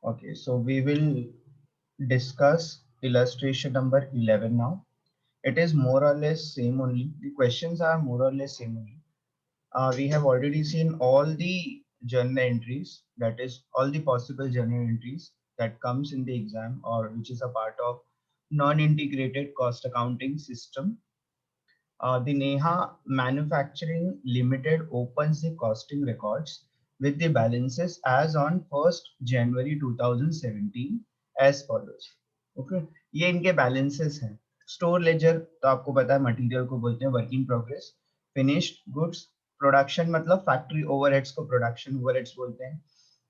Okay, so we will discuss illustration number 11 now. It is more or less same only. The questions are more or less same only. We have already seen all the journal entries, that is all the possible journal entries that comes in the exam or which is a part of non-integrated cost accounting system. The Neha Manufacturing Limited opens the costing records with the balances as on 1st January 2017 as follows. Okay, ये इनके balances हैं. Store ledger तो आपको पता है material को बोलते हैं work in progress. Finished goods production मतलब factory overheads को production overheads बोलते हैं.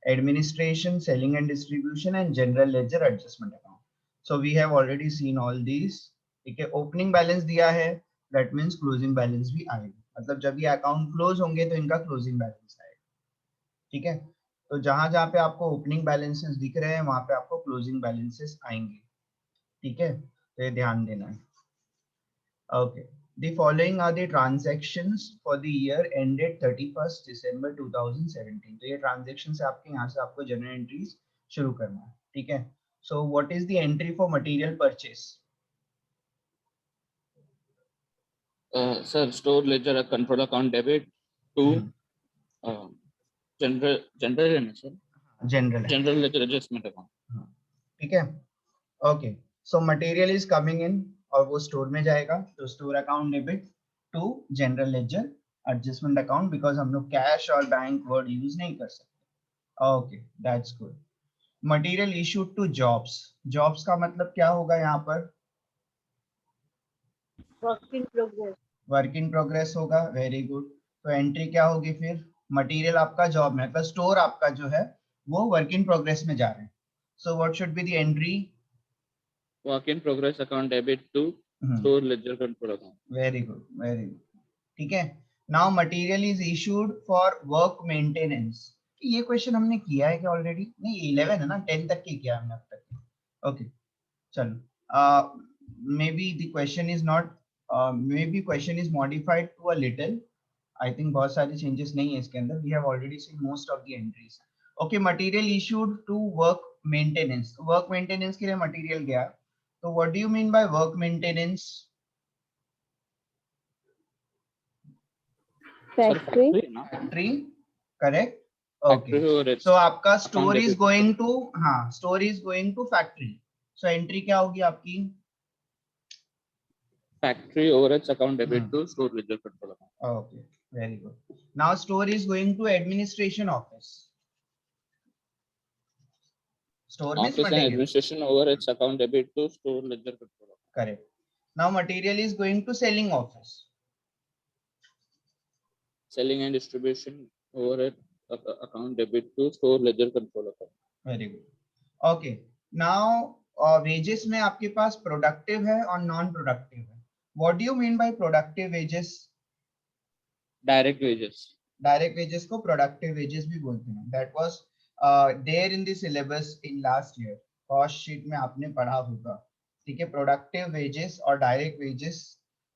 Administration, selling and distribution and general ledger adjustment account. So we have already seen all these. ठीक है, opening balance दिया है. दैट मीन्स क्लोजिंग बैलेंस भी आएगा, मतलब जब ये अकाउंट क्लोज होंगे तो इनका क्लोजिंग बैलेंस आएगा. ठीक है, तो जहां जहां पे आपको ओपनिंग बैलेंसेस दिख रहे हैं वहां पे आपको क्लोजिंग बैलेंसेस आएंगे. ठीक है, तो ये ध्यान देना है. Okay, the following are the transactions for the year ended 31st December 2017. तो ये ट्रांजेक्शन है आपके, यहाँ से आपको जनरल एंट्रीज शुरू करना है. ठीक है, so what is the entry for material purchase? Sir, store ledger control account debit to general है ना sir? General ledger adjustment account. ठीक है, okay. So material is coming in और वो स्टोर में जाएगा, तो store account debit to general ledger adjustment account, because हम लोग कैश और बैंक वर्ड यूज नहीं कर सकते. Okay, that's good. Material issued to jobs. Jobs का मतलब क्या होगा यहाँ पर? Work in progress. Work in progress होगा. Very good. तो एंट्री क्या होगी फिर? मटेरियल आपका जॉब में, पर स्टोर आपका जो है वो वर्क इन प्रोग्रेस में जा रहे हैं. So what should be the entry? Work in progress account debit to store ledger control account. Very good, very good. ठीक है, now material is issued for work maintenance. ये क्वेश्चन हमने किया है क्या ऑलरेडी? नहीं, 11 है ना, 10 तक की किया हमने अब तक. ओके, चलो. Maybe the question is not, maybe question is modified to a little. I think बहुत सारे चेंजेस नहीं है इसके अंदर. We have already seen most of the entries. Okay, material issued to work maintenance. Work maintenance के लिए material गया, तो what do you mean by work maintenance? Factory, correct. Okay, so आपका स्टोर इज गोइंग टू, हाँ, store is going to factory. So entry क्या होगी आपकी? Factory overheads account debit to store ledger control account. Okay, very good. Now store is going to administration office. Store means Office and material. administration overheads account debit to store ledger control account. Correct. Now material is going to selling office. Selling and distribution overhead account debit to store ledger control account. Very good. Okay. Now wages में आपके पास productive है और non productive है. What do you mean by productive wages? Direct wages. Direct wages को productive wages भी बोलते हैं. That was there in the syllabus in last year. Cost sheet में आपने पढ़ा होगा. ठीक है, productive wages और direct wages,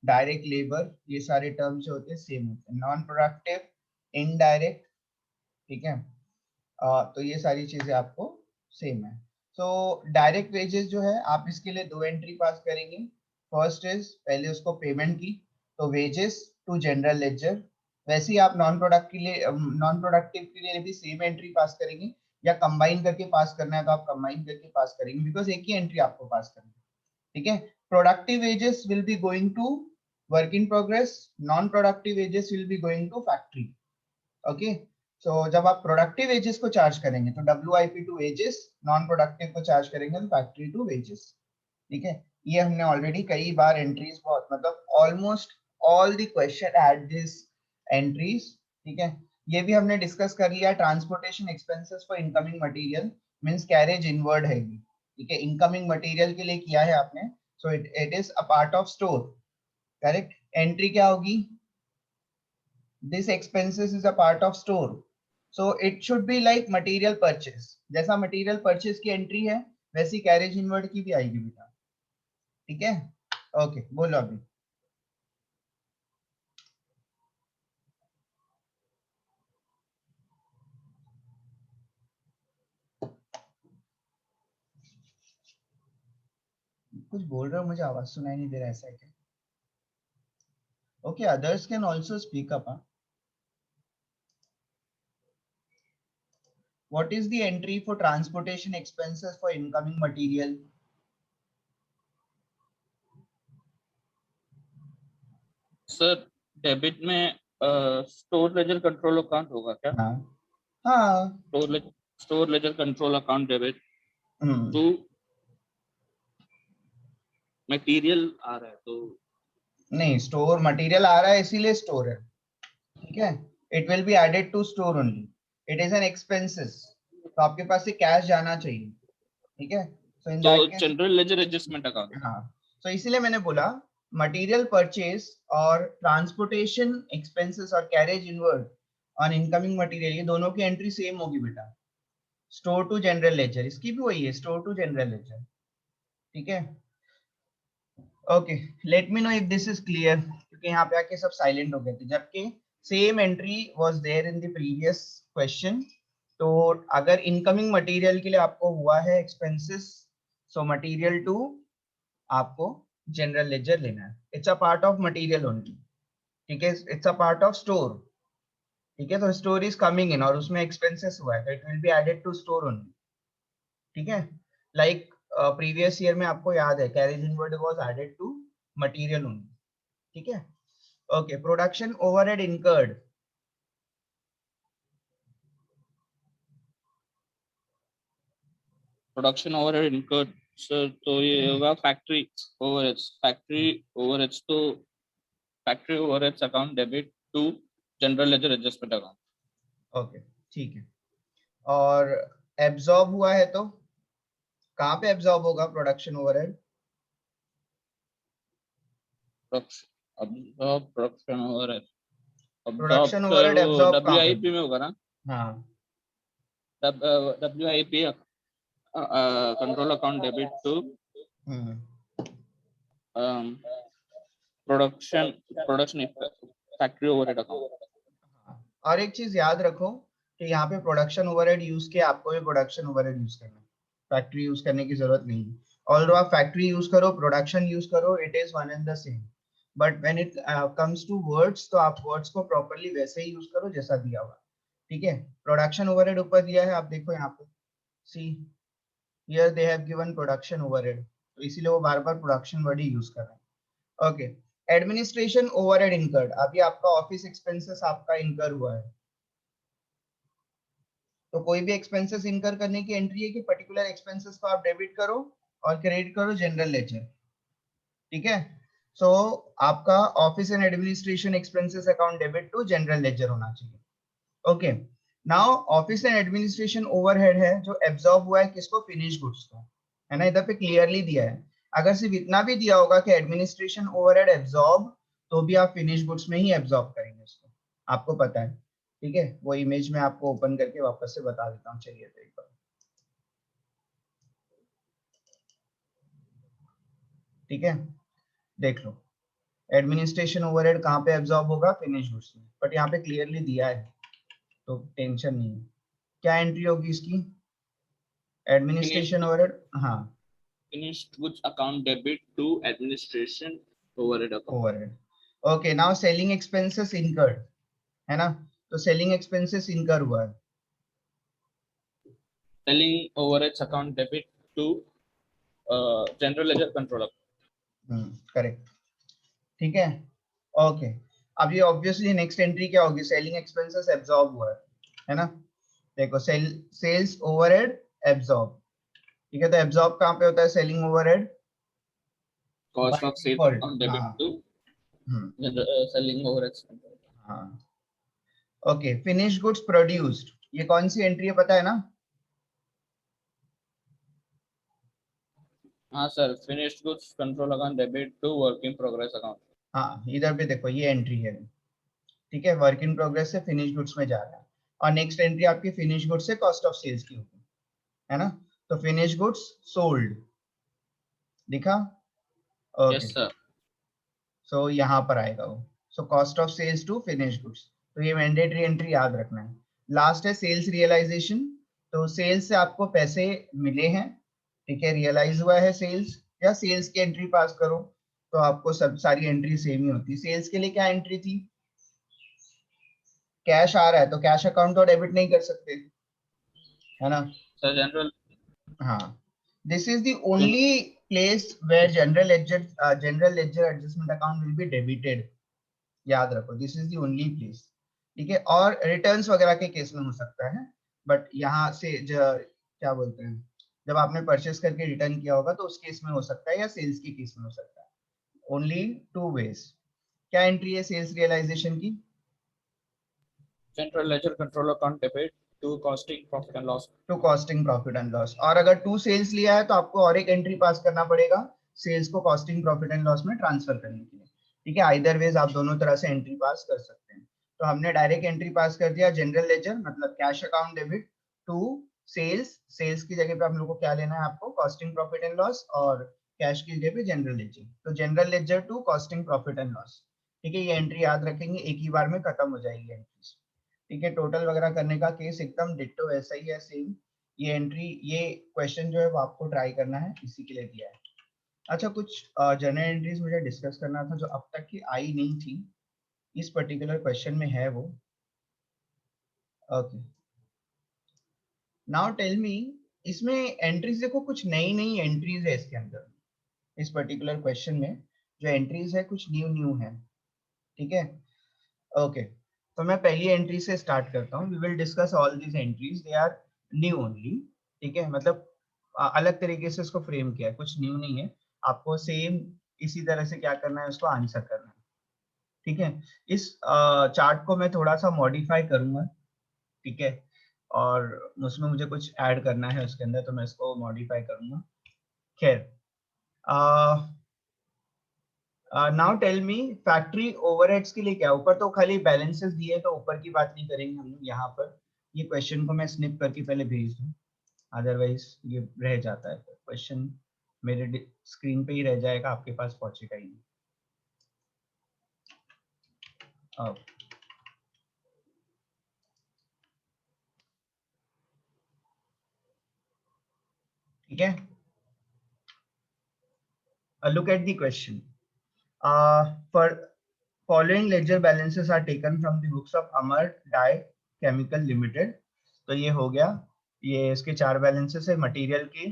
direct labor, ये सारे terms जो होते हैं सेम होते हैं. Non productive, indirect, ठीक है, तो ये सारी चीजें आपको सेम है. सो डायरेक्ट वेजेस जो है, आप इसके लिए दो एंट्री पास करेंगे. फर्स्ट इज पहले उसको पेमेंट की, तो वेजेस टू जनरल लेजर. वैसे ही आप नॉन प्रोडक्ट के लिए, नॉन प्रोडक्टिव के लिए भी सेम एंट्री पास करेंगे, या कंबाइन करके पास करना है तो आप कंबाइन करके पास करेंगे, बिकॉज एक ही एंट्री आपको पास करनी है. ठीक है, productive wages will be going to work in progress, non productive wages will be going to factory. Okay, so जब आप प्रोडक्टिव वेजेस को चार्ज करेंगे तो WIP to wages, non productive को चार्ज करेंगे तो फैक्ट्री टू वेजेस. ठीक है, ये हमने ऑलरेडी कई बार एंट्रीज, बहुत मतलब almost all the question at this entries. ठीक है, ये भी हमने डिस्कस कर लिया. Transportation expenses for incoming material means carriage inward है ये. ठीक है, इनकमिंग मटेरियल के लिए किया है आपने, so it is a part of store. Correct. Entry क्या होगी? This expenses is a part of store. So it should be like material purchase. जैसा material purchase की एंट्री है वैसी कैरेज इनवर्ड की भी आएगी बेटा. ठीक है, ओके, बोलो अभी. कुछ बोल रहा हूँ, मुझे आवाज सुनाई नहीं दे रहा, ऐसा है क्या? Okay, others can also speak up. What is the entry for transportation expenses for incoming material? Sir debit में स्टोर लेजर कंट्रोल अकाउंट होगा क्या? हाँ हाँ. Store ledger control account debit to material आ रहा है तो नहीं, स्टोर मटेरियल आ रहा है इसीलिए स्टोर है. ठीक है, it will be added to store only. It is an expenses, तो आपके पास से कैश जाना चाहिए. ठीक है, so in that case. General ledger adjustment account. हाँ, तो इसीलिए मैंने बोला मटेरियल परचेज और ट्रांसपोर्टेशन एक्सपेंसेस और carriage inward on incoming material, ये दोनों की एंट्री सेम होगी बेटा. स्टोर टू जनरल लेजर, इसकी भी वही है, स्टोर टू जनरल लेजर. ठीक है, okay. Let me know if this is clear, क्योंकि यहाँ पे आके सब साइलेंट हो गए थे, जबकि same entry was there in the previous question. तो अगर इनकमिंग मटेरियल के लिए आपको हुआ है एक्सपेंसेस, सो मटेरियल टू आपको जनरल लेजर लेना है. It's a part of material only. ठीक है, it's a part of store. ठीक है, तो स्टोर इज कमिंग इन और उसमें एक्सपेंसेस हुआ है, तो it will be added to store only. ठीक है, लाइक प्रीवियस ईयर में आपको याद है carriage inward was added to material only. ठीक है, okay. Production overhead incurred, production overhead incurred sir, तो ये होगा factory overheads. Factory overheads account debit to general ledger adjustment account. Okay, ठीक है. और एब्जॉर्ब हुआ है तो कहाँ पे एब्जॉर्ब होगा production overhead? Production overhead absorb production sir overhead वो एब्जॉर्ब कहाँ पे? WIP में होगा ना. हाँ. WIP control account debit to production production factory overhead account. और एक चीज याद रखो कि यहाँ पे प्रोडक्शन ओवरहेड यूज किया, आपको भी प्रोडक्शन ओवरहेड यूज करना है, फैक्ट्री यूज करने की जरूरत नहीं है. ऑल्दो आप फैक्ट्री यूज करो, प्रोडक्शन यूज करो, it is one and the same. But when it comes to words, तो आप वर्ड्स को प्रॉपर्ली वैसे ही यूज करो जैसा दिया हुआ. ठीक है, प्रोडक्शन ओवरहेड ऊपर दिया है, आप देखो यहाँ पे, see here they have given production overhead, तो इसीलिए वो बार बार प्रोडक्शन वर्ड ही यूज कर रहे हैं. ओके. एडमिनिस्ट्रेशन ओवरहेड इनकर्ड, अभी आपका ऑफिस एक्सपेंसेस आपका इनकर हुआ है, तो कोई भी एक्सपेंसेस इनकर करने की एंट्री है कि पर्टिकुलर एक्सपेंसेस को आप डेबिट करो और क्रेडिट करो जनरल लेजर. ठीक है, सो आपका office and administration expenses account debit to general ledger होना चाहिए. Okay. Now office and administration overhead है जो एब्जॉर्ब हुआ है किसको? फिनिश गुड्स को, है ना, इधर पे क्लियरली दिया है. अगर सिर्फ इतना भी दिया होगा कि एडमिनिस्ट्रेशन ओवरहेड एब्जॉर्ब, तो भी आप फिनिश गुड्स में ही एब्जॉर्ब करेंगे उसको, आपको पता है. ठीक है, वो इमेज में आपको ओपन करके वापस से बता देता हूँ, चलिए तो एक बार. ठीक है, देख लो एडमिनिस्ट्रेशन ओवरहेड कहाँ पे एब्जॉर्ब होगा? फिनिश गुड्स में, बट यहाँ पे क्लियरली दिया है तो टेंशन नहीं है. क्या एंट्री होगी इसकी? Administration overhead. हाँ, finished goods account debit to administration overhead account. Overhead. Okay, now selling expenses incurred, है ना, तो सेलिंग एक्सपेंसेस इनकर हुआ है. Selling overheads account debit to general ledger control account. Correct. ठीक है, ओके. अब ये ऑब्वियसली नेक्स्ट एंट्री क्या होगी? सेलिंग एक्सपेंसेस एब्जॉर्ब हुआ है ना. देखो, सेल्स ओवरहेड एब्जॉर्ब. ठीक है, तो एब्जॉर्ब कहाँ पे होता है? Selling overhead cost by of sale default. Account debit हाँ. To selling overheads. हाँ, ओके. फिनिश गुड्स प्रोड्यूस्ड, ये कौन सी एंट्री है पता है ना? हाँ sir, finished goods control account debit to work in progress account. हाँ, इधर पे देखो ये एंट्री है. ठीक है, वर्क इन प्रोग्रेस से फिनिश गुड्स में जा रहा है, और नेक्स्ट एंट्री आपकी फिनिश गुड्स से कॉस्ट ऑफ सेल्स की होगी, है ना. तो फिनिश गुड्स सोल्ड दिखा. Okay, yes sir. सो यहाँ पर आएगा वो. So cost of sales to finish goods, तो ये मैंडेटरी एंट्री याद रखना है. लास्ट है सेल्स रियलाइजेशन, तो सेल्स से आपको पैसे मिले हैं. ठीक है, रियलाइज हुआ है सेल्स, या सेल्स की एंट्री पास करो तो आपको सब सारी एंट्री सेम ही होती है। सेल्स के लिए क्या एंट्री थी, कैश आ रहा है तो कैश अकाउंट तो डेबिट नहीं कर सकते, है ना। सर जनरल हाँ, this is the only place where general ledger adjustment account will be debited, याद रखो, this is the only place. ठीक है, और रिटर्न्स वगैरह के केस में हो सकता है, बट यहाँ से क्या बोलते हैं, जब आपने परचेस करके रिटर्न किया होगा तो उस केस में हो सकता है, या सेल्स के केस में हो सकता है। Only two ways. क्या एंट्री है सेल्स रियलाइजेशन की, general ledger control account debit to costing profit and loss. To costing profit and loss. और अगर टू सेल्स लिया है तो आपको और एक एंट्री पास करना पड़ेगा सेल्स को कॉस्टिंग प्रॉफिट एंड लॉस में ट्रांसफर करने के लिए। ठीक है, आइदर वेज आप दोनों तरह से एंट्री पास कर सकते हैं। तो हमने डायरेक्ट एंट्री पास कर दिया जनरल लेजर मतलब cash account debit to sales, sales की जगह पे हम लोग को क्या लेना है, आपको कॉस्टिंग प्रॉफिट एंड लॉस, और कैश की जगह पे जनरल लेजर, तो general ledger to costing profit and loss. ठीक है, ये एंट्री याद रखेंगे, एक ही बार में खत्म हो जाएगी एंट्रीज। ठीक है, टोटल वगैरह करने का केस एकदम डिट्टो वैसा ही है, सेम। ये एंट्री, ये क्वेश्चन जो है वो आपको ट्राई करना है, इसी के लिए दिया है। अच्छा, कुछ जनरल एंट्रीज मुझे डिस्कस करना था जो अब तक की आई नहीं थी, इस पर्टिकुलर क्वेश्चन में है वो। ओके, नाउ टेल मी, इसमें एंट्रीज देखो, कुछ नई नई एंट्रीज है इसके अंदर, इस पर्टिकुलर क्वेश्चन में जो एंट्रीज है कुछ न्यू न्यू है। ठीक है, ओके, तो मैं पहली एंट्री से स्टार्ट करता हूँ। We will discuss all these entries, they are new only. ठीक है, मतलब अलग तरीके से इसको फ्रेम किया है, कुछ न्यू नहीं है। आपको सेम इसी तरह से क्या करना है, उसको आंसर करना है। ठीक है, इस चार्ट को मैं थोड़ा सा मॉडिफाई करूंगा। ठीक है, और उसमें मुझे कुछ ऐड करना है उसके अंदर, तो मैं इसको मॉडिफाई करूंगा। खैर, now tell me, factory overheads के लिए क्या, ऊपर तो खाली बैलेंसेस दिए तो ऊपर की बात नहीं करेंगे हम लोग यहाँ पर। ये क्वेश्चन को मैं स्निप करके पहले भेज दूँ, अदरवाइज ये रह जाता है, क्वेश्चन मेरे स्क्रीन पे ही रह जाएगा, आपके पास पहुंचेगा ही नहीं। अब ठीक है, look at the question. For following ledger balances are taken from the books of Amar Dye Chemical Limited। तो ये हो गया, ये इसके चार बैलेंसेस है मटेरियल की।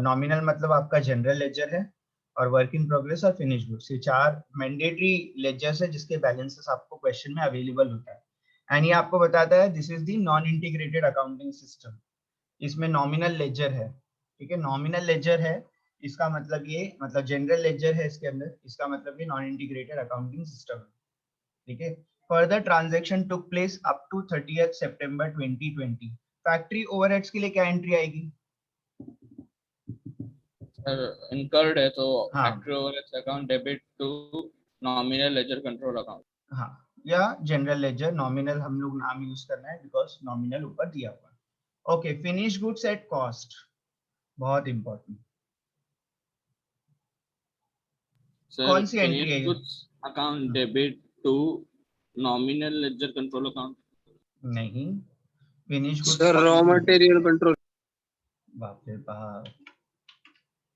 नॉमिनल मतलब आपका जनरल लेजर है, और वर्क इन प्रोग्रेस और फिनिश गुड्स, ये चार मैंडेटरी लेजर्स है जिसके बैलेंसेस आपको क्वेश्चन में अवेलेबल होता है। एंड ये आपको बताता है this is the non integrated accounting system. इसमें नॉमिनल लेजर है। ठीक है, नॉमिनल लेजर है, इसका मतलब ये, मतलब जनरल लेजर है इसके अंदर, इसका मतलब ये नॉन इंटीग्रेटेड अकाउंटिंग सिस्टम है। ठीक है, further transaction took place up to 30th सितंबर 2020। फैक्ट्री ओवरहेड्स के लिए क्या एंट्री आएगी, इनकर्ड है तो हाँ factory overheads account debit to nominal ledger control account. हाँ, या जनरल लेजर, नॉमिनल हम लोग नाम यूज करना है बिकॉज नॉमिनल ऊपर दिया हुआ है। Okay, finish goods at cost, बहुत इंपॉर्टेंट, सर कौन सी एंट्री है फिनिश ये, goods account debit to nominal ledger control account. नहीं, फिनिश गुड्स सर रॉ कौन सी है, मटेरियल कंट्रोल। बाप रे बाप,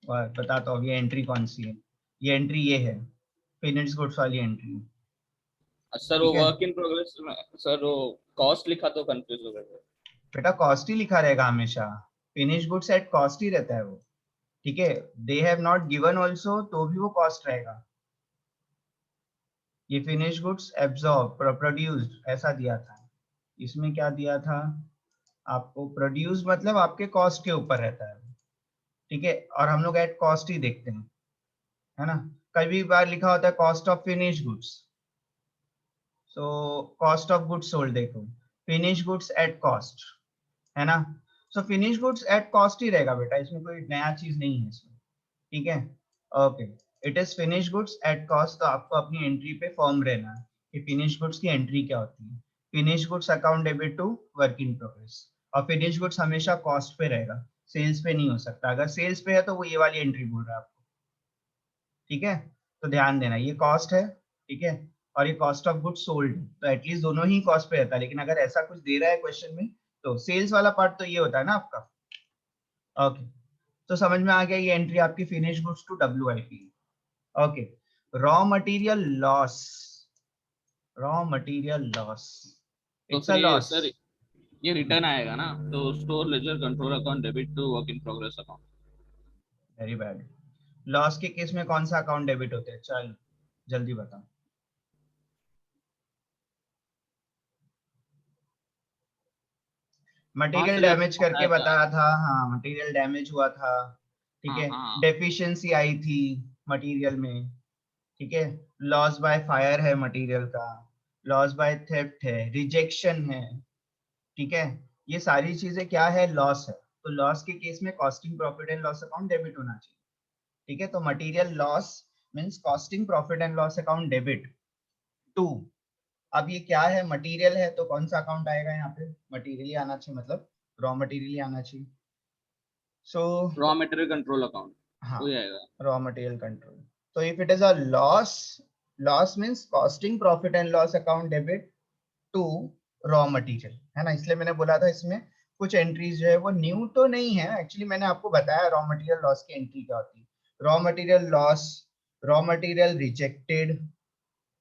और बताता हूँ ये एंट्री कौन सी है, ये एंट्री ये है, फिनिश गुड्स वाली एंट्री। सर वो ठीक है, वर्क इन प्रोग्रेस में सर वो कॉस्ट लिखा तो कंफ्यूज हो गए। बेटा कॉस्ट ही लिखा रहेगा हमेशा, फिनिश गुड्स एट कॉस्ट ही रहता है वो। ठीक है, they have not given also तो भी वो कॉस्ट रहेगा। ये फिनिश गुड्स एब्जॉर्ब प्रोड्यूस्ड ऐसा दिया था, इसमें क्या दिया था आपको, प्रोड्यूस मतलब आपके कॉस्ट के ऊपर रहता है। ठीक है, और हम लोग एट कॉस्ट ही देखते हैं, है ना। कई बार लिखा होता है cost of finish goods, so cost of goods sold देखो, फिनिश गुड्स एट कॉस्ट, है ना। So finish goods at cost ही रहेगा बेटा, इसमें कोई नया चीज नहीं है इसमें। ठीक है, okay, it is finish goods at cost, तो आपको अपनी एंट्री पे फॉर्म रहना है कि फिनिश गुड्स की एंट्री क्या होती है। Finish goods account debit to work in progress, और फिनिश गुड्स हमेशा कॉस्ट पे रहेगा, सेल्स पे नहीं हो सकता, अगर सेल्स पे है तो वो ये वाली एंट्री बोल रहा है आपको। ठीक है, तो ध्यान देना, ये कॉस्ट है, ठीक है, और ये कॉस्ट ऑफ गुड्स सोल्ड, तो एटलीस्ट दोनों ही कॉस्ट पे रहता है, लेकिन अगर ऐसा कुछ दे रहा है क्वेश्चन में तो सेल्स वाला पार्ट तो ये होता है ना आपका। ओके, तो समझ में आ गया ये एंट्री आपकी finish goods to WIP। Okay, raw material loss, raw material loss, तो इट्स अ फिर ये लॉस। सर ये रिटर्न आएगा ना, तो store ledger control account debit to work in progress account. Very bad. Loss के केस में कौन सा अकाउंट डेबिट होते हैं, चल जल्दी बता। हाँ मटेरियल सर ये डैमेज आपने करके बताया था। बताया था, हाँ मटेरियल डैमेज हुआ था, ठीक हाँ है। हाँ। डेफिशिएंसी आई थी मटेरियल में, ठीक है। लॉस बाय फायर है मटेरियल का, लॉस बाय थेफ्ट है, रिजेक्शन है, ठीक है। ये सारी चीजें क्या है, लॉस है। तो लॉस के केस में costing profit and loss account debit होना चाहिए, ठीक है। तो material loss means costing profit and loss account debit to. अब ये क्या है, मटेरियल है, तो कौन सा अकाउंट आएगा यहाँ पे, मटेरियल ही आना चाहिए, मतलब रॉ मटेरियल ही आना चाहिए। So raw material control account हाँ, हो जाएगा। Raw material control. तो if it is a loss, loss means costing profit and loss account debit to raw material, है ना। इसलिए मैंने बोला था इसमें कुछ एंट्रीज जो है वो न्यू तो नहीं है, एक्चुअली मैंने आपको बताया रॉ मटेरियल लॉस की एंट्री क्या होती है। Raw material loss, raw material rejected,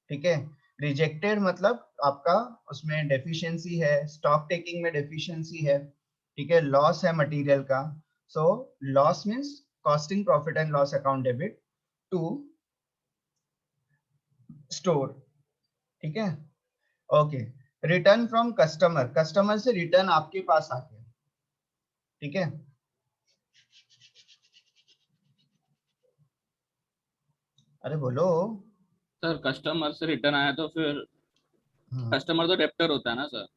ठीक है। रिजेक्टेड मतलब आपका उसमें डेफिशिएंसी है, स्टॉक टेकिंग में डेफिशिएंसी है, ठीक है। लॉस है मटेरियल का, so loss means costing profit and loss account debit to store, ठीक है। Okay, return from customer, customer से रिटर्न आपके पास आ गया, ठीक है। अरे बोलो। सर कस्टमर से रिटर्न आया तो फिर हाँ कस्टमर तो डेप्टर होता है ना सर।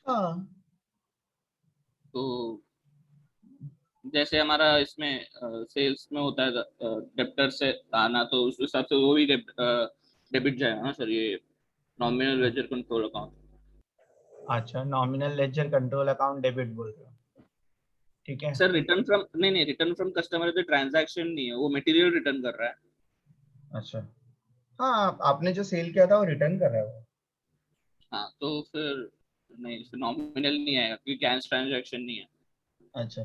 हाँ, तो जैसे हमारा इसमें सेल्स में होता है डेप्टर से आना, तो उस हिसाब से वो भी डेबिट जाएगा ना सर, ये नॉमिनल लेजर कंट्रोल अकाउंट। अच्छा nominal ledger control account debit बोल रहे हो, ठीक है। सर रिटर्न फ्रॉम, नहीं नहीं, रिटर्न फ्रॉम कस्टमर तो ट्रांजैक्शन नहीं है, वो मटेरियल रिटर्न कर रहा है। अच्छा, हाँ आपने जो सेल किया था वो रिटर्न कर रहा है वो। हाँ तो फिर नहीं, फिर नॉमिनल नहीं आएगा क्योंकि कैश ट्रांजैक्शन नहीं है। अच्छा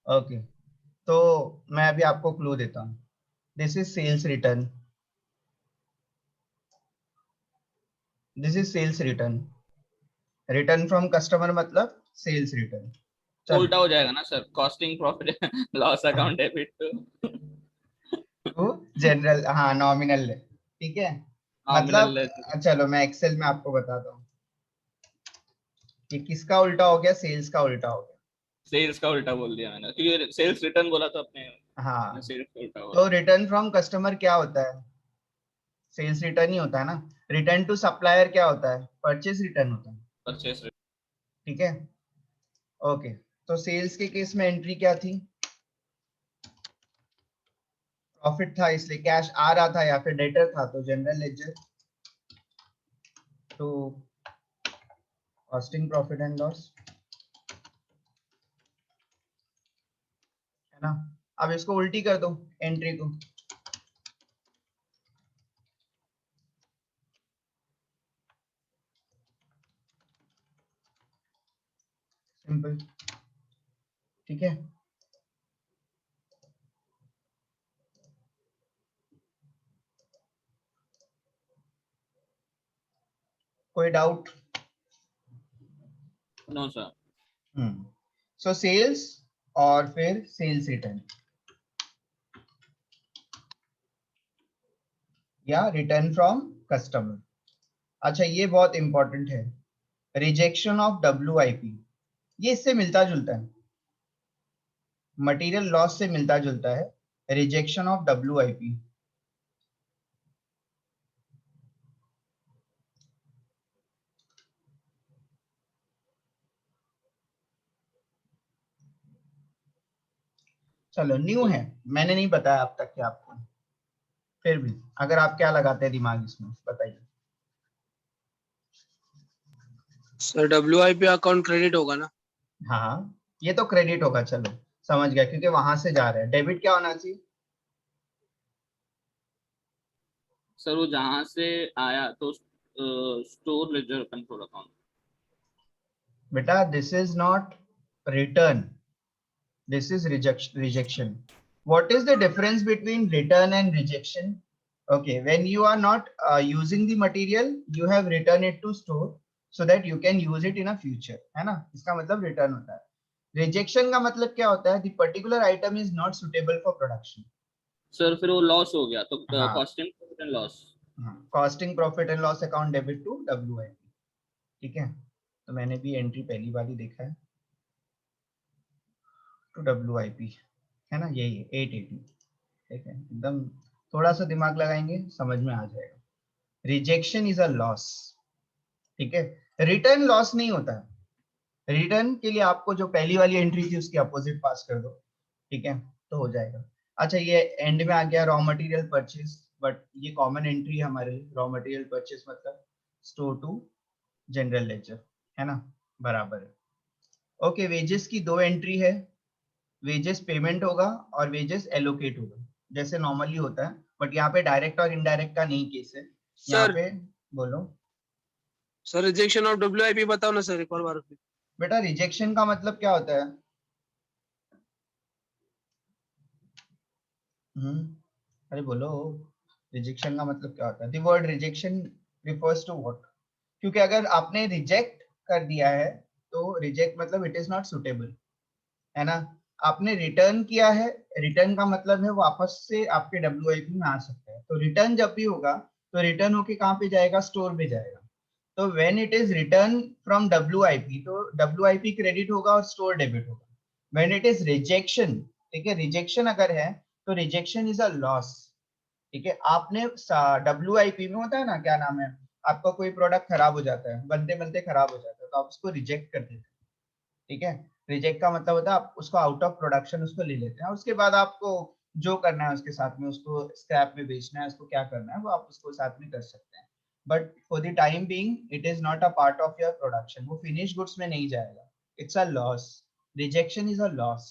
ओके, तो मैं अभी आपको क्लू देता हूँ। This is sales return, this is sales return, return from customer मतलब सेल्स रिटर्न। वो चल उल्टा हो जाएगा ना sir, costing profit loss account debit to to general, हाँ नॉमिनल, ठीक है। नॉमिनल मतलब लेजर। चलो मैं एक्सेल में आपको बताता हूँ कि किसका उल्टा हो गया, सेल्स का उल्टा हो सेल्स का उल्टा बोल दिया मैंने, क्योंकि सेल्स रिटर्न बोला था अपने, गया। मैंने हाँ, सेल्स का उल्टा बोला। तो रिटर्न फ्रॉम कस्टमर क्या होता है, सेल्स रिटर्न ही होता है ना। रिटर्न टू सप्लायर क्या होता है, परचेज रिटर्न होता है, परचेस। ठीक है। ओके, तो सेल्स के केस में एंट्री क्या थी, प्रॉफिट था इसलिए कैश आ रहा था, या फिर डेटर था तो general ledger to costing profit and loss, है ना। अब इसको उल्टी कर दो एंट्री को, सिंपल, ठीक है। कोई doubt. No sir. So sales और फिर सेल्स रिटर्न या रिटर्न फ्रॉम कस्टमर। अच्छा ये बहुत इंपॉर्टेंट है, रिजेक्शन ऑफ WIP, ये इससे मिलता जुलता है, मटेरियल लॉस से मिलता जुलता है रिजेक्शन ऑफ WIP। चलो न्यू है, मैंने नहीं बताया अब तक कि आपको, फिर भी अगर आप क्या लगाते हैं दिमाग इसमें बताइए। सर WIP अकाउंट क्रेडिट होगा ना? हाँ हाँ, ये तो क्रेडिट होगा, चलो समझ गया, क्योंकि वहां से जा रहे हैं। डेबिट क्या होना चाहिए, सर वो जहां से आया तो स्टोर लेजर कंट्रोल अकाउंट। बेटा this is not return, This is rejection. What is the difference between return and rejection? Okay, when you are not using the material, you have returned it to store so that you can use it in a future, है ना? इसका मतलब return होता है. Rejection का मतलब क्या होता है? The particular item is not suitable for production. Sir फिर वो लॉस हो गया तो हाँ. Costing profit and loss. Costing profit and loss account debit to WIP. ठीक है, तो मैंने भी एंट्री पहली बार ही देखा है टू WIP, है ना? यही है 880. ठीक है, एकदम थोड़ा सा दिमाग लगाएंगे समझ में आ जाएगा. Rejection is a loss. ठीक है, रिटर्न लॉस नहीं होता है. रिटर्न के लिए आपको जो पहली वाली एंट्री थी उसकी अपोजिट पास कर दो. ठीक है, तो हो जाएगा. अच्छा, ये एंड में आ गया रॉ मटेरियल परचेज, बट ये कॉमन एंट्री है हमारे लिए. रॉ मटेरियल परचेज मतलब स्टोर टू जनरल लेजर, है ना? बराबर है. ओके, वेजेस की दो एंट्री है. वेजेस पेमेंट होगा और वेजेस एलोकेट होगा जैसे नॉर्मली होता है, बट यहाँ पे डायरेक्ट और इनडायरेक्ट का नहीं केस है. यहाँ सर पे बोलो सर रिजेक्शन ऑफ WIP बताओ ना सर एक और बार. बेटा. रिजेक्शन का मतलब क्या होता है? अरे बोलो, रिजेक्शन का मतलब क्या होता है? The word rejection refers to what? क्योंकि अगर आपने रिजेक्ट कर दिया है तो रिजेक्ट मतलब इट इज नॉट सुटेबल, है ना? आपने रिटर्न किया है, रिटर्न का मतलब है वापस से आपके WIP में आ सकता है. तो रिटर्न जब भी होगा तो रिटर्न होके कहाँ पे जाएगा? स्टोर पे जाएगा. तो when it is return from WIP तो WIP क्रेडिट होगा और स्टोर डेबिट होगा. व्हेन इट इज रिजेक्शन, ठीक है, रिजेक्शन अगर है तो रिजेक्शन इज अ लॉस. ठीक है, आपने WIP में होता है ना, क्या नाम है आपका, कोई प्रोडक्ट खराब हो जाता है, बनते बनते खराब हो जाता है, तो आप उसको रिजेक्ट कर देते हैं. ठीक है, रिजेक्ट का मतलब होता है आप उसको आउट ऑफ प्रोडक्शन उसको ले लेते हैं. उसके बाद आपको जो करना है उसके साथ में, उसको स्क्रैप में बेचना है, उसको क्या करना है वो आप उसको साथ में कर सकते हैं. But for the time being it is not a part of your production. वो फिनिश गुड्स में नहीं जाएगा. It's a loss. Rejection is a loss.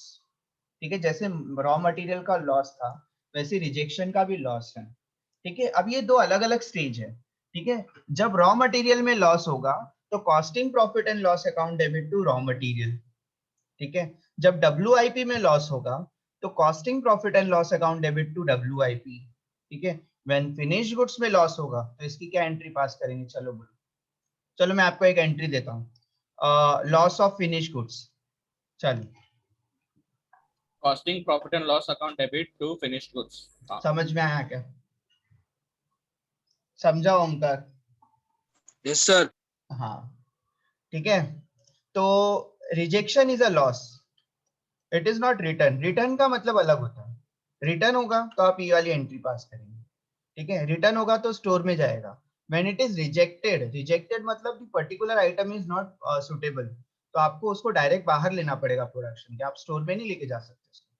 ठीक है, जैसे रॉ मटेरियल का लॉस था वैसे रिजेक्शन का भी लॉस है. ठीक है, अब ये दो अलग अलग स्टेज है. ठीक है, जब रॉ मटेरियल में लॉस होगा तो costing profit and loss account debit to raw material. ठीक है, जब WIP में लॉस होगा तो costing profit and loss account debit to WIP. ठीक है, व्हेन फिनिश गुड्स में लॉस होगा तो इसकी क्या एंट्री पास करेंगे? चलो बोलो. चलो मैं आपको एक एंट्री देता हूँ, लॉस ऑफ फिनिश गुड्स. चलो, costing profit and loss account debit to finished goods. समझ में आया क्या? समझा ओमकार? Yes sir. हाँ, ठीक है. तो rejection is a loss, it is not return. Return का मतलब अलग होता है. रिटर्न होगा तो आप ये वाली एंट्री पास करेंगे. ठीक है, रिटर्न होगा तो स्टोर में जाएगा. When it is rejected, rejected मतलब the particular item is not suitable, तो आपको उसको डायरेक्ट बाहर लेना पड़ेगा प्रोडक्शन के. आप स्टोर में नहीं लेके जा सकते उसको.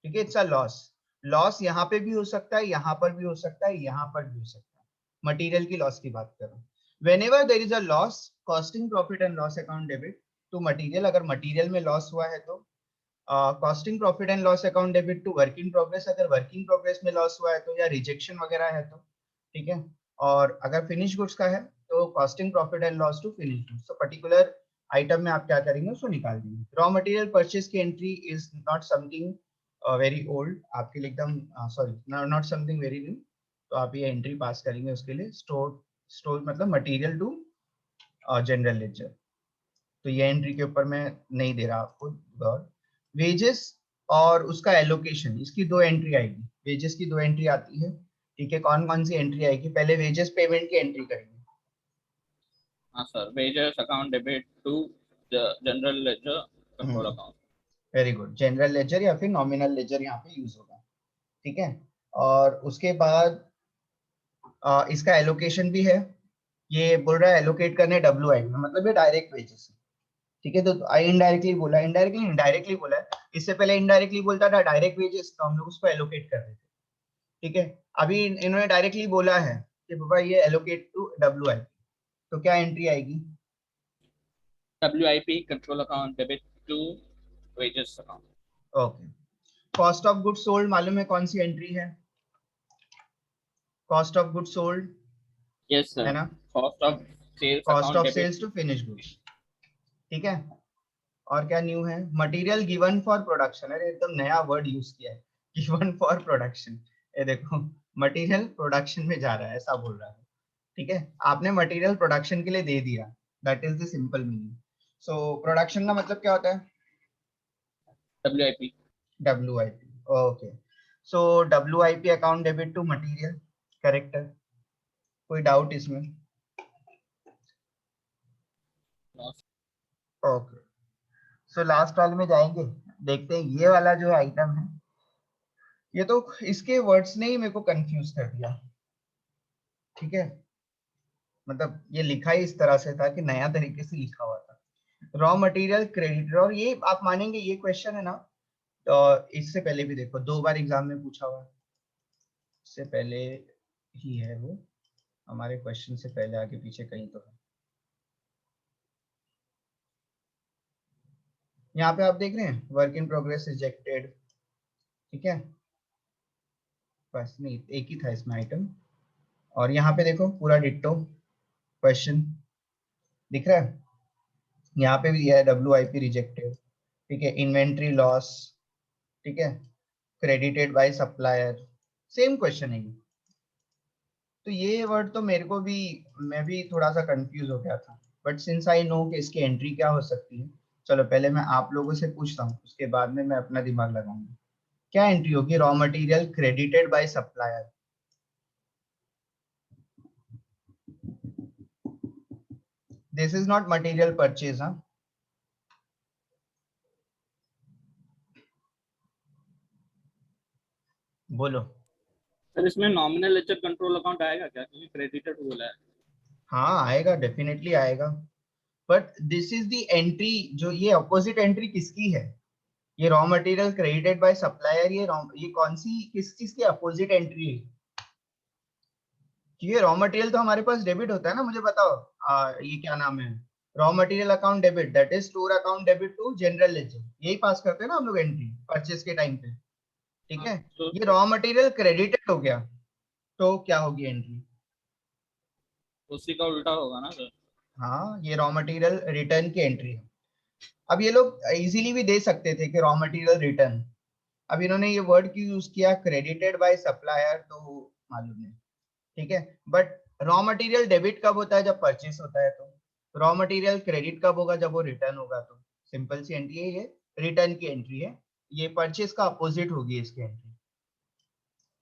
ठीक है, इट्स अ लॉस. लॉस यहाँ पे भी हो सकता है, यहाँ पर भी हो सकता है, यहाँ पर भी हो सकता है. मटेरियल की लॉस की बात करो. whenever there is a loss, costing profit and loss account debit to material. अगर मटेरियल में लॉस हुआ है तो costing profit and loss account debit to work in progress. अगर वर्क इन प्रोग्रेस में लॉस हुआ है तो, या रिजेक्शन वगैरह है तो. ठीक है, और अगर फिनिश गुड्स का है तो costing profit and loss to finish goods. तो पर्टिकुलर आइटम में आप क्या करेंगे? उसको निकाल देंगे. रॉ मटेरियल परचेज की entry is not something very old आपके लिए, एकदम sorry, not something very new. तो आप ये एंट्री पास करेंगे उसके लिए. स्टोर मतलब मटेरियल टू जनरल लेजर. तो ये एंट्री के ऊपर मैं नहीं दे रहा आपको गौर. वेजेस और उसका एलोकेशन, इसकी दो एंट्री आएगी. वेजेस की दो एंट्री आती है. ठीक है, कौन कौन सी एंट्री आएगी? पहले वेजेस पेमेंट की एंट्री करेंगे. हाँ sir, wages account debit to general ledger control account. Very good. General ledger या फिर नॉमिनल लेजर यहाँ पे यूज होगा. ठीक है, और उसके बाद इसका एलोकेशन भी है. ये बोल रहा है एलोकेट करने WIP में, मतलब ये डायरेक्ट वेजेस है. ठीक है, तो इनडायरेक्टली बोला, इनडायरेक्टली बोला है. इससे पहले इनडायरेक्टली बोलता था डायरेक्ट वेजेस, तो हम लोग उसको एलोकेट कर देते. ठीक है, अभी इन्होंने डायरेक्टली बोला है कि बाबा ये एलोकेट टू WIP. तो क्या एंट्री आएगी? WIP control account debit to wages account. Okay. Cost of goods sold मालूम है कौन सी एंट्री है? Cost of goods sold, yes है सर. ना? Cost of sales cost account of debit. Sales to finish goods. ठीक है, और क्या न्यू है? Material given for production. अरे एकदम नया वर्ड यूज किया है, गिवन फॉर प्रोडक्शन। ये देखो, मटेरियल प्रोडक्शन में जा रहा है ऐसा बोल रहा है। ठीक है, आपने मटेरियल प्रोडक्शन के लिए दे दिया, that is the simple meaning. So production का मतलब क्या होता है? WIP। WIP। Okay, so WIP account debit to material, correct है? कोई डाउट इसमें? ओके, सो लास्ट वाले में जाएंगे, देखते हैं ये वाला जो आइटम है, ये तो इसके वर्ड्स ने ही मेरे को कंफ्यूज कर दिया। ठीक है, मतलब ये लिखा ही इस तरह से था कि नया तरीके से लिखा हुआ था, रॉ मटेरियल क्रेडिटर। और ये आप मानेंगे ये क्वेश्चन है ना, तो इससे पहले भी देखो 2 बार एग्जाम में पूछा हुआ है, इससे पहले ही है वो, हमारे क्वेश्चन से पहले आगे पीछे कहीं तो है। यहाँ पे आप देख रहे हैं वर्क इन प्रोग्रेस रिजेक्टेड, ठीक है, बस नहीं एक ही था इसमें आइटम। और यहाँ पे देखो पूरा डिट्टो क्वेश्चन दिख रहा है, यहाँ पे भी दिया है WIP रिजेक्टेड, ठीक है, इन्वेंट्री लॉस, ठीक है, credited by supplier, same question है ये। तो ये वर्ड तो मेरे को भी, मैं भी थोड़ा सा कंफ्यूज हो गया था, बट सिंस आई नो कि इसकी एंट्री क्या हो सकती है, चलो पहले मैं आप लोगों से पूछता हूँ, उसके बाद में मैं अपना दिमाग लगाऊंगा। क्या एंट्री होगी? Raw material credited by supplier. This is not material purchase, हाँ, बोलो। सर इसमें नॉमिनल लेजर कंट्रोल अकाउंट आएगा क्या, क्योंकि क्रेडिटेड बोला है। हाँ आएगा, डेफिनेटली आएगा, but this is the entry, जो ये अपोजिट एंट्री किसकी है? ये raw material credited by supplier, ये कौन सी किस चीज की अपोजिट एंट्री है? ये रॉ मटेरियल तो हमारे पास डेबिट होता है ना, मुझे बताओ, ये क्या नाम है, raw material account debit, that is store account debit to general ledger, यही पास करते हैं ना हम लोग एंट्री परचेज के टाइम पे। ठीक हाँ, है, तो ये रॉ मटेरियल क्रेडिटेड हो गया, तो क्या होगी एंट्री? उसी का उल्टा होगा ना सर। हाँ, ये रॉ मटेरियल रिटर्न की एंट्री है। अब ये लोग इजीली भी दे सकते थे कि रॉ मटेरियल रिटर्न, अब इन्होंने ये वर्ड क्यों यूज किया, क्रेडिटेड बाय सप्लायर, तो मालूम नहीं। ठीक है, बट रॉ मटेरियल डेबिट कब होता है? जब परचेस होता है। तो रॉ मटेरियल क्रेडिट कब होगा? जब वो रिटर्न होगा। तो सिंपल सी एंट्री है ये, रिटर्न की एंट्री है, ये परचेस का अपोजिट होगी इसकी एंट्री।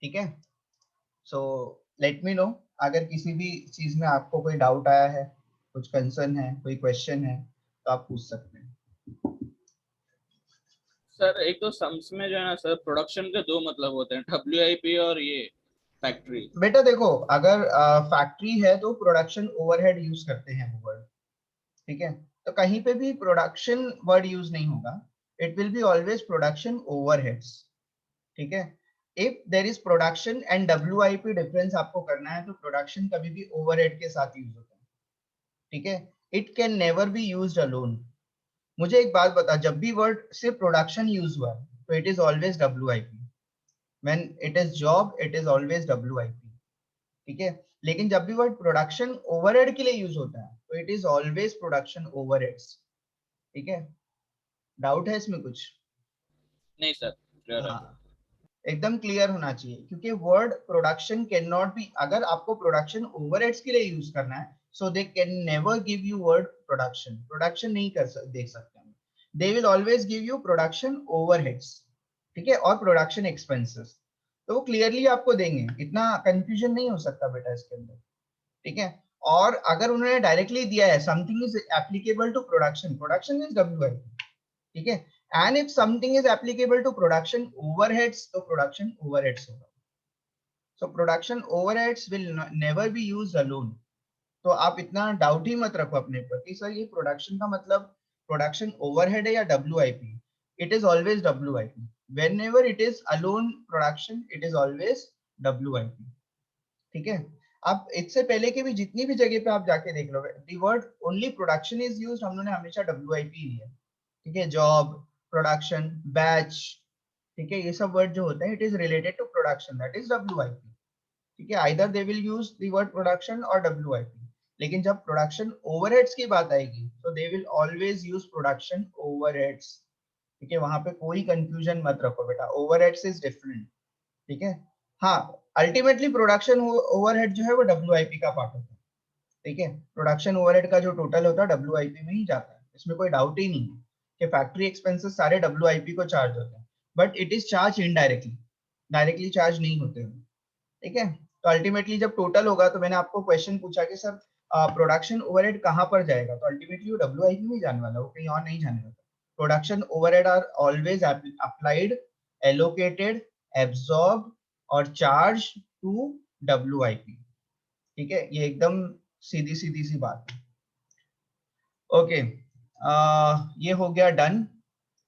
ठीक है, सो लेट मी नो, अगर किसी भी चीज में आपको कोई डाउट आया है, कुछ कंसर्न है, कोई क्वेश्चन है, तो आप पूछ सकते हैं। सर एक तो सम्स में जो है ना सर, प्रोडक्शन के दो मतलब होते हैं, WIP और ये फैक्ट्री। बेटा देखो, अगर फैक्ट्री है तो प्रोडक्शन ओवरहेड यूज करते हैं वो वर्ड, ठीक है, तो कहीं पे भी प्रोडक्शन वर्ड यूज नहीं होगा, it will be always production overheads. ठीक है, if there is production and WIP difference आपको करना है, तो प्रोडक्शन कभी भी ओवरहेड के साथ यूज होता है। ठीक है, it can never be used alone. मुझे एक बात बता, जब भी वर्ड सिर्फ प्रोडक्शन यूज हुआ है, तो it is always WIP। When it is job, it is always WIP। ठीक है, लेकिन जब भी वर्ड प्रोडक्शन ओवरहेड के लिए यूज होता है, तो it is always production overheads. ठीक है, डाउट है इसमें कुछ? नहीं सर, क्लियर है। हाँ, एकदम क्लियर होना चाहिए, क्योंकि word production can not be, अगर आपको प्रोडक्शन ओवरहेड्स के लिए यूज करना है, so they can never give you word production, production नहीं दे सकते हैं, they will always give you production overheads. ठीक है, और प्रोडक्शन एक्सपेंसेस, तो वो क्लियरली आपको देंगे, इतना कंफ्यूजन नहीं हो सकता बेटा इसके अंदर। ठीक है, और अगर उन्होंने डायरेक्टली दिया है something is applicable to production, production is WIP। ठीक है, and if something is applicable to production overheads, तो प्रोडक्शन ओवरहेड्स होगा। So production overheads will never be used alone. तो आप इतना डाउट ही मत रखो अपने पर कि सर ये प्रोडक्शन का मतलब प्रोडक्शन ओवरहेड है या WIP। It is always WIP, whenever it is alone production, it is always WIP। ठीक है, आप इससे पहले के भी जितनी भी जगह पे आप जाके देख लो, the word only production is used, हम लोगों ने हमेशा WIP ही लिया। ठीक है, जॉब, प्रोडक्शन, बैच, ठीक है, ये सब वर्ड जो होते हैं, it is related to production, that is WIP। ठीक है, either they will use the word production और WIP। लेकिन जब प्रोडक्शन ओवरहेड्स की बात आएगी तो दे will always use production overheads, ठीक है, वहां पे कोई कंफ्यूजन मत रखो बेटा, ओवरहेड्स इज डिफरेंट, ठीक है। हाँ, अल्टीमेटली प्रोडक्शन ओवरहेड जो है वो WIP का पार्ट होता है, ठीक है, प्रोडक्शन ओवरहेड का जो टोटल होता है WIP में ही जाता है, इसमें कोई डाउट ही नहीं है कि फैक्ट्री एक्सपेंसेस सारे WIP को चार्ज होते हैं, but it is charge indirectly, directly charge नहीं होते हैं, ठीक है। तो अल्टीमेटली जब टोटल होगा, तो मैंने आपको क्वेश्चन पूछा कि सर प्रोडक्शन ओवरहेड कहाँ पर जाएगा, तो अल्टीमेटली वो WIP में ही जाने वाला, वो कहीं और नहीं जाने वाला। Production overhead are always applied, allocated, absorb और चार्ज टू WIP, ठीक है, ये एकदम सीधी सीधी सी बात है। ओके, ये हो गया डन।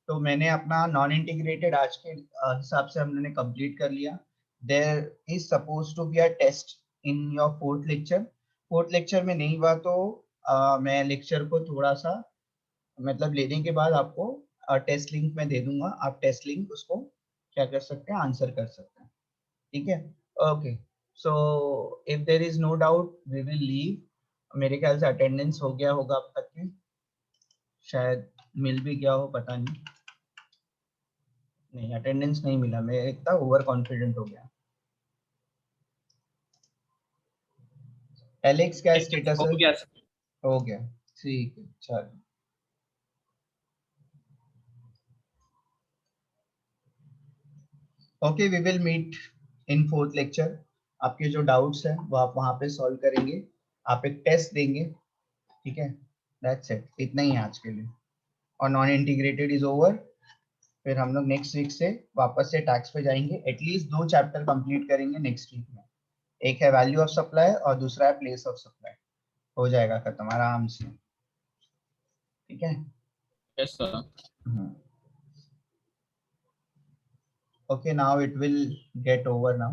तो मैंने अपना नॉन इंटीग्रेटेड आज के हिसाब से हमने कंप्लीट कर लिया। There is suppose to be a test in your fourth lecture. Fourth lecture में नहीं हुआ तो मैं लेक्चर को थोड़ा सा मतलब लेने के बाद आपको टेस्ट लिंक में दे दूंगा, आप टेस्ट लिंक उसको क्या कर सकते हैं, आंसर कर सकते हैं, ठीक है। Okay, so if there is no doubt we will leave. मेरे ख्याल से अटेंडेंस हो गया होगा अब तक के, शायद मिल भी गया हो, पता नहीं, नहीं अटेंडेंस नहीं मिला, मैं इतना ओवर कॉन्फिडेंट हो गया। एलेक्स क्या स्टेटस हो है? गया सर। हो गया, ठीक है, चलो। Okay, we will meet in fourth lecture. आपके जो डाउट्स हैं वो आप वहां पे सॉल्व करेंगे, आप एक टेस्ट देंगे, ठीक है, दैट्स इट, इतना ही है आज के लिए। और नॉन इंटीग्रेटेड इज ओवर। फिर हम लोग नेक्स्ट वीक से वापस से टैक्स पे जाएंगे, एटलीस्ट 2 चैप्टर कंप्लीट करेंगे नेक्स्ट वीक में। एक है वैल्यू ऑफ सप्लाई और दूसरा है प्लेस ऑफ सप्लाई, हो जाएगा खत्म आराम से, ठीक है। Yes sir. Okay, now it will get over now.